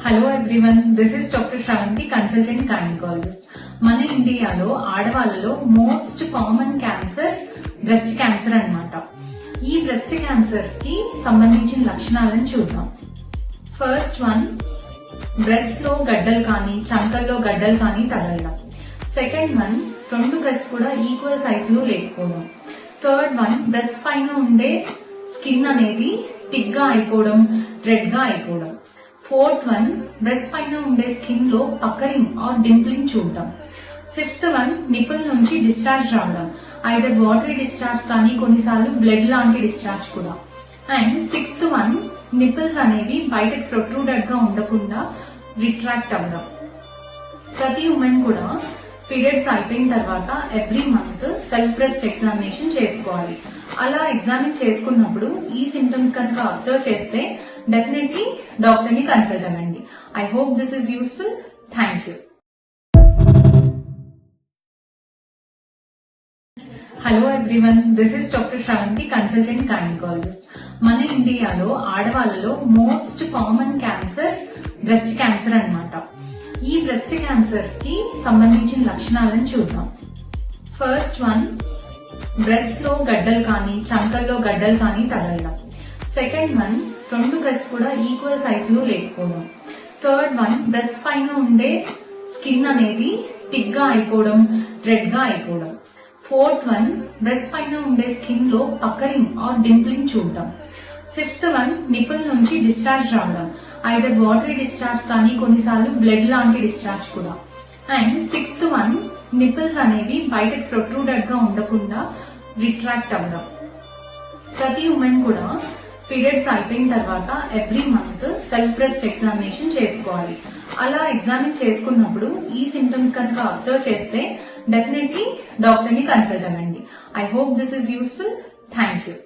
Hello everyone, this is doctor Sravanthi, consultant gynaecologist. మన ఇండియాలో ఆడవాళ్ళలో most common cancer breast cancer అన్నమాట. ఈ బ్రెస్ట్ క్యాన్సర్ కి సంబంధించిన లక్షణాలను చూద్దాం. ఫస్ట్ వన్, బ్రెస్ట్ లో గడ్డలు కానీ చంకల్లో గడ్డలు కానీ తగలడం. సెకండ్ వన్, రెండు బ్రెస్ట్ కూడా ఈక్వల్ సైజ్ లో లేకపోవడం. థర్డ్ వన్, బ్రెస్ట్ పైన ఉండే స్కిన్ అనేది థిక్ గా అయిపోవడం, రెడ్ గా అయిపోవడం. ఫోర్త్ వన్, బ్రెస్ట్ పైన ఉండే స్కిన్ లో పక్కరింగ్ ఆర్ డింప్లింగ్ చూడటం. ఫిఫ్త్ వన్, నిపుల్ నుంచి డిశ్చార్జ్ రావడం, ఐదర్ వాటరీ డిశ్చార్జ్ కానీ కొన్నిసార్లు బ్లడ్ లాంటి డిశ్చార్జ్ కూడా. అండ్ సిక్స్త్ వన్, నిపుల్స్ అనేవి బయటకు ప్రొట్రూడెడ్ గా ఉండకుండా రిట్రాక్ట్ అవ్వడం. ప్రతి ఉమెన్ కూడా పీరియడ్స్ అయిపోయిన తర్వాత every month self breast examination చేసుకోవాలి. అలా ఎగ్జామిన్ చేసుకున్నప్పుడు ఈ సింటమ్స్ కనుక అబ్జర్వ్ చేస్తే డెఫినెట్లీ డాక్టర్ ని కన్సల్ట్ అవ్వండి. I hope this is useful. Thank you. Hello everyone, this is doctor Sravanthi, consultant gynaecologist. మన ఇండియాలో ఆడవాళ్ళలో most common cancer breast cancer అన్నమాట. ఈ బ్రెస్ట్ క్యాన్సర్ కి సంబంధించిన లక్షణాలను చూద్దాం. ఫస్ట్ వన్, బ్రెస్ట్ లో గడ్డలు కానీ చంకల్లో గడ్డలు కానీ తగలడం. సెకండ్ వన్, రెండు బ్రెస్ట్ కూడా ఈక్వల్ సైజ్ లో లేకపోవడం. థర్డ్ వన్, బ్రెస్ట్ పైన ఉండే స్కిన్ అనేది థిక్ గా అయిపోవడం, రెడ్ గా అయిపోవడం. ఫోర్త్ వన్, బ్రెస్ట్ పైన ఉండే స్కిన్ లో పక్కరింగ్ ఆర్ డింప్లింగ్ చూడటం. ఫిఫ్త్ వన్, నిపుల్ నుంచి డిశ్చార్జ్ రావడం, ఐదర్ వాటరీ డిశ్చార్జ్ కానీ కొన్నిసార్లు బ్లడ్ లాంటి డిశ్చార్జ్ కూడా. అండ్ సిక్స్త్ వన్, నిపుల్స్ అనేవి బయటకు ప్రొట్రూడెడ్ గా ఉండకుండా రిట్రాక్ట్ అవ్వడం. ప్రతి ఉమెన్ కూడా పీరియడ్స్ అయిపోయిన తర్వాత every month self breast examination చేసుకోవాలి. అలా ఎగ్జామిన్ చేసుకున్నప్పుడు ఈ సింటమ్స్ కనుక అబ్జర్వ్ చేస్తే డెఫినెట్లీ డాక్టర్ ని కన్సల్ట్ అవ్వండి. I hope this is useful. Thank you.